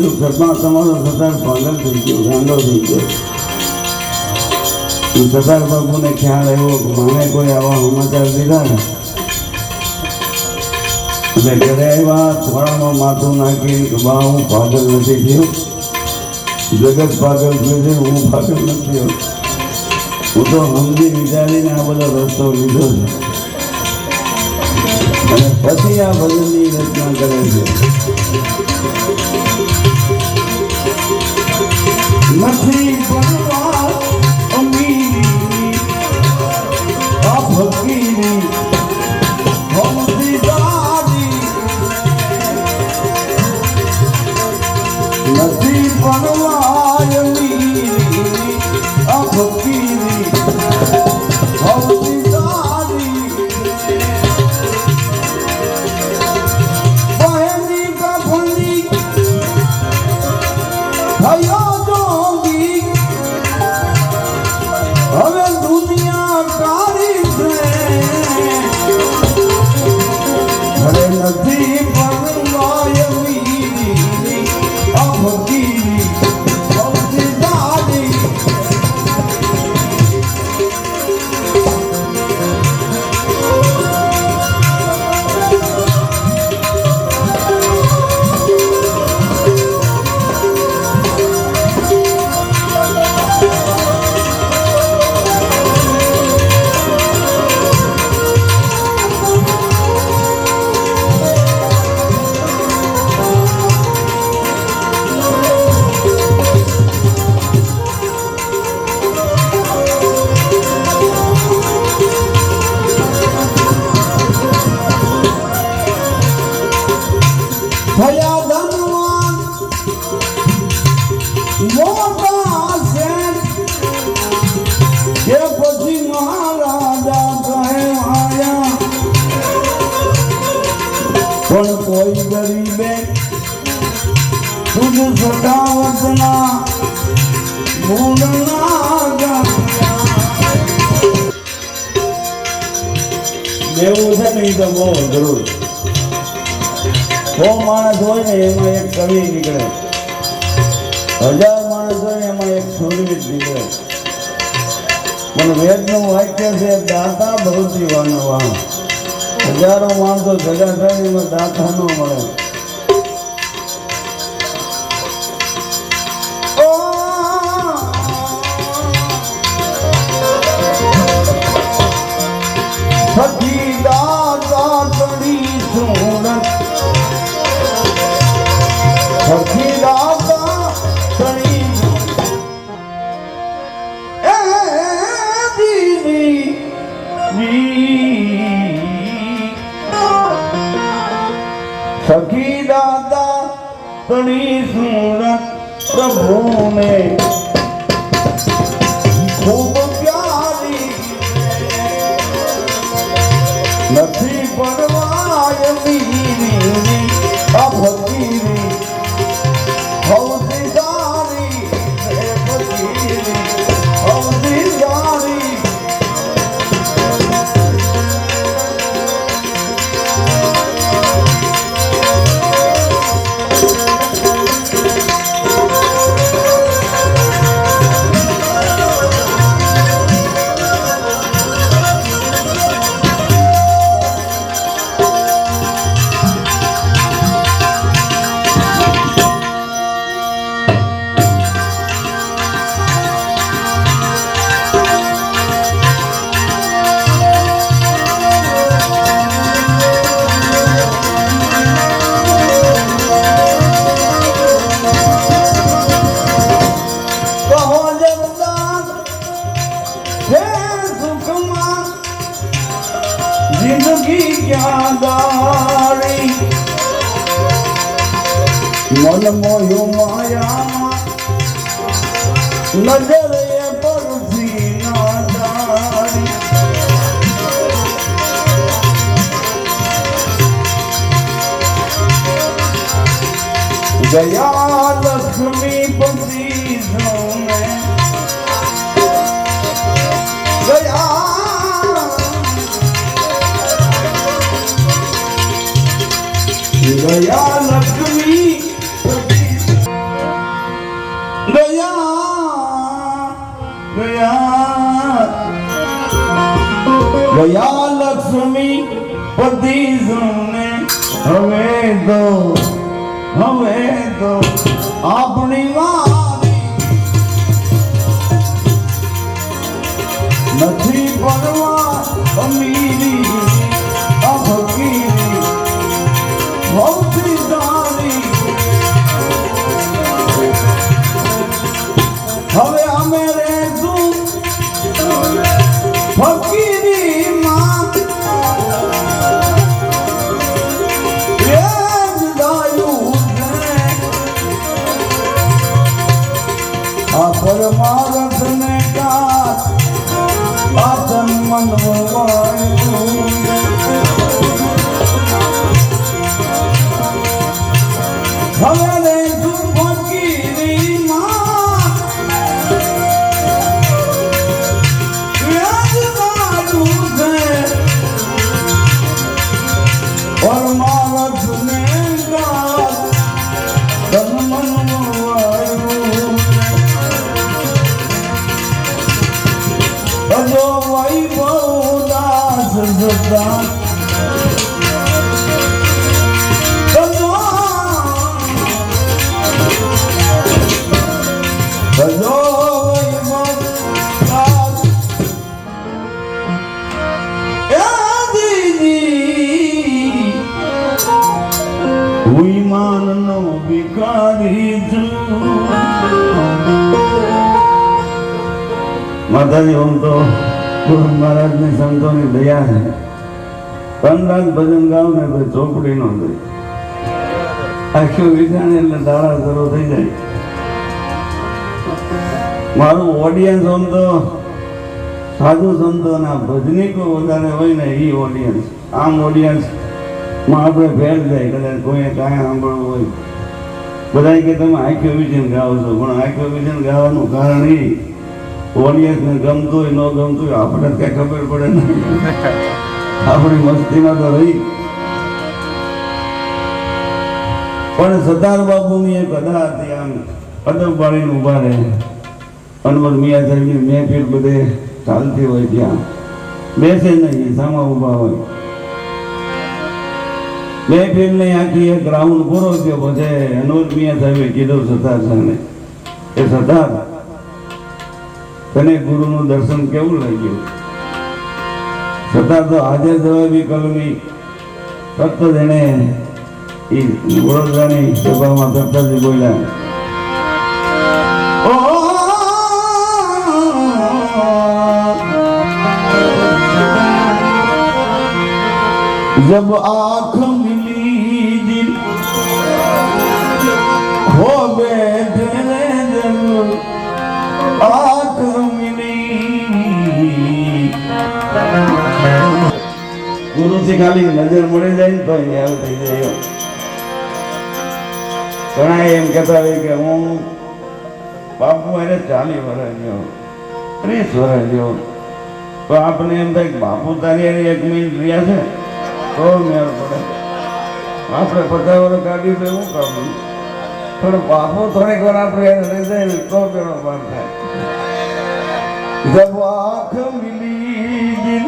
કીધું ઘરમાં તમારો સતાર પાગલ થઈ ગયો, ગાંડો થઈ ગયો. સતાર બાપુને ખ્યાલ આવ્યો કે મને કોઈ આવા સમાચાર દીધા ને એટલે ઘરે આવ્યા, થોડામાં માથું નાખી કે બા હું પાગલ નથી થયો, જગત પાગલ થયું છે, હું પાગલ નથી થયો. હું તો સમજી વિચારીને આ બધો રસ્તો લીધો છે અને પછી આ ભજનની રચના કરે છે. નથી બનવા અમીરી આ ફકીરી નથી બનવા અમીરી આ ફકીરી પણ કોઈ ગરીબે તુજ સદાવતના ગુણના દેવું છે ને એ તો બહુ જરૂર. 100 માણસ હોય ને એમાં એક કવિ નીકળે, 1000 માણસ હોય એમાં એક સુરવીર નીકળે. પણ વેદનું વાક્ય છે દાતા ભવતી વાનવા. હજારો માણસો ભેગા થાય એમાં દાતા ન મળે. સખી દાતા તણી સુરત, સખી દાતા તણી સખી દાદા તણી સુરત પ્રભુને ખૂબ પ્યારી નથી પડવાય મીરી આ ફકીરી હૌસી સારી ફકીરી હૌસી સારી. જિંદગી ક્યાં દારી મન મોયું માયામાં નજર એ પરથી ના દારી. ગયા લક્ષ્મી પતિ સોને ગયા લક્ષ્મી ગયા લક્ષ્મી પતિ સુને હવે તો આપણી વારી નથી પરવા અમીરી આ ફકીરી ભૌતી સારી હવે અમે રહેશું ફકીરી માં પરમારથ ને કા આતન મન હવે રે તું ફકીરી માં પરમારથ ને કા તન મન જો વૈભવ દાસ સદા ભજો વૈભવ દાસ દીદી વિમાનનો ભિખારી છું માતાજી હું તો ગુરુ મહારાજની સંતોની દયા છે કંદાન ભજન ગાવ ને તો ચોપડી નો થઈ આખું વિચાર એટલે દાડા શરૂ થઈ જાય મારું ઓડિયન્સ આમ તો સાધુ સંતોના ભજનીકો વધારે હોય ને એ ઓડિયન્સ આમ ઓડિયન્સમાં આપણે ફેલ જાય કદાચ કોઈને કાંઈ સાંભળવું હોય બધા કે તમે આખું વિજન ગાઓ છો પણ આખું વિજન ગાવાનું કારણ એ ઓડિયન્સને ગમતું હોય ન ગમતું હોય આપણે કઈ ખબર પડે નહીં આપણી મસ્તીમાં તો રહી પણ સરદાર બાબુની એક અદા હતી આમ અદબ વાળીને ઉભા રહે અનવર મિયા સાહેબની મહેફિલ બધે ચાલતી હોય ત્યાં બેસે નહીં સામા ઉભા હોય મહેફિલ ને આખી એક રાઉન્ડ પૂરો થયો પછી અનવર મિયા સાહેબે કીધું સરદાર સાહેબને એ સરદાર તને ગુરુનું દર્શન કેવું લાગ્યું છતાં તો હાજર જવાબી કલમી તરત જ એને એ વડોદરાની સભામાં તરત જ બોલ્યા जब आँख मिली दिल खो बैठे जब आँख मिली गुरु से खाली नजर મળે જાય ને તો યાદ થઈ જાય ઘણા એમ કહેતા હોય કે હું બાપુ એને 40 વર્ષ ગયો 30 વર્ષ ગયો તો આપણે એમ થાય બાપુ તારી 1 મિનિટ રહ્યા છે તો મેળ પડે આપણે 50 વર્ષ કાઢી તો એવું કામ થોડું બાપુ થોડીક વાર આપણે રહી જાય ને તો પેલો બાપ થાય જબ આંખ મિલી દિલ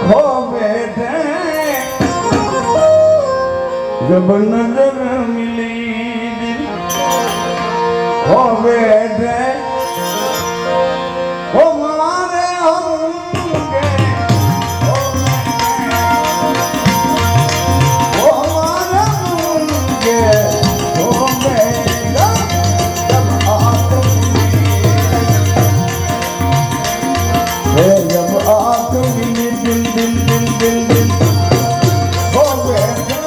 ખો બેઠે जब नजर मिली दिल खो बैठे वो मारे हमके वो मारे हमके खो बैठे जब आँख मिली जब आँख मिली दिल दिल दिल दिल दिल खो बैठे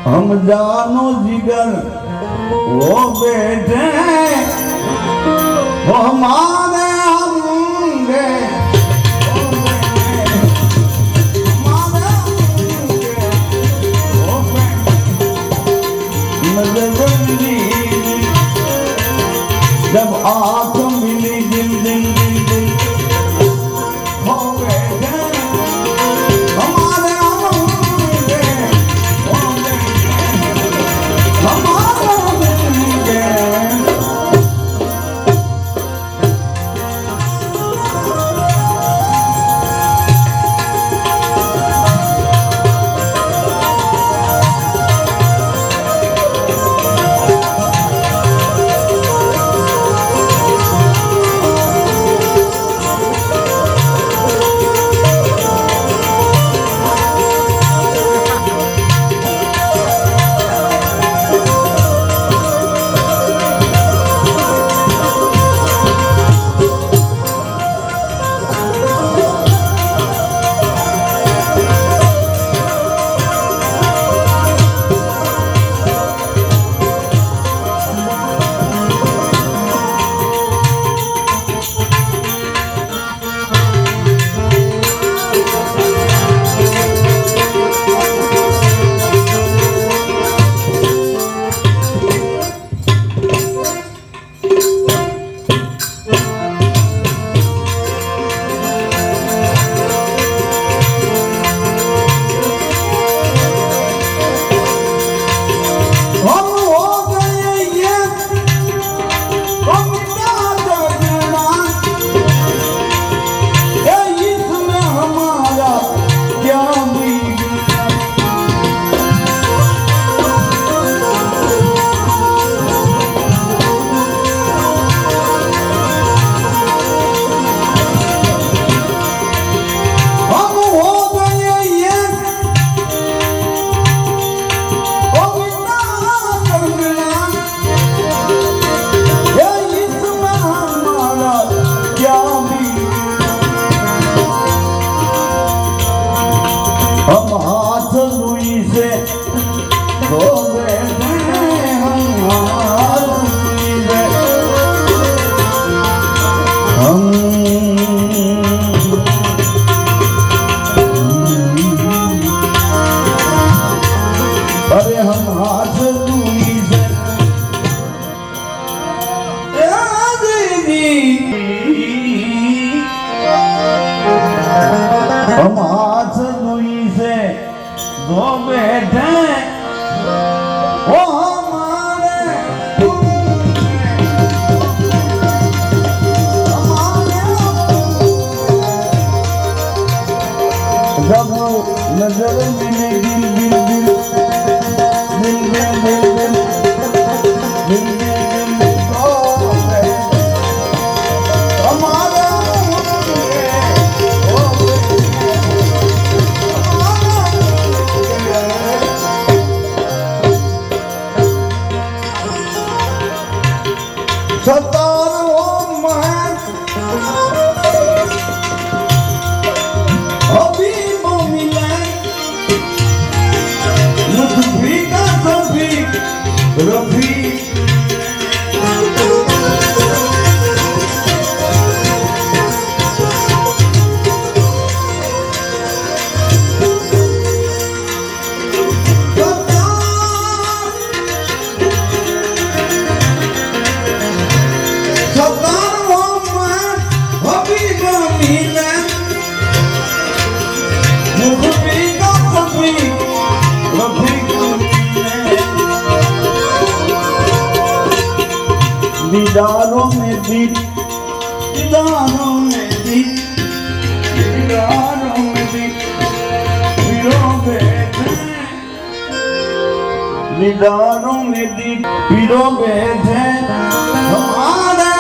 हम जानो जिगर वो बैठे वो हमारे होंगे जब आँख मिली दिल दिल दिल दिल हो बैठे हमारे होंगे हमारे होंगे हम हाथ दुई से धो बैठे हम हाथ दुई से हम अरे हम हाथ दुई से हम हाथ दुई से दो बैठे वो हमारे जब नजर मिले दिल दिल दिल दिल दिल दिल दिल दिल दिल दिल हमारे सतार हो मैं अभी मिले लुत्फी का सभी रफी दीदारों में दीप दीदारों में दीप दीदारों में दीप पीरों बैठे दीदारों में दीप पीरों बैठे हमारे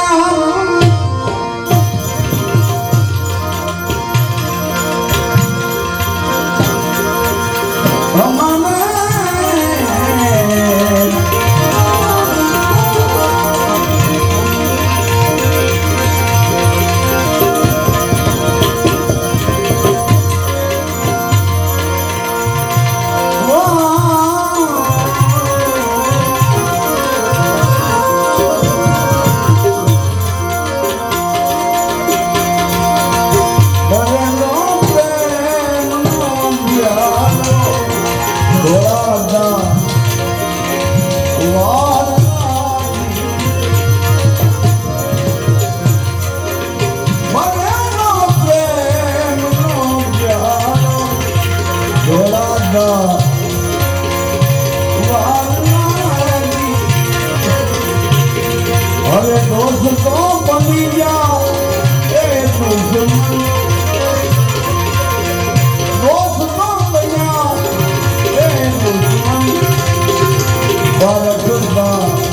હવે દોષ તો બની ગયા એ દુશ્મન દોષ તો બન્યા એ દુશ્મન ભારતમાં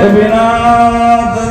વિનાથ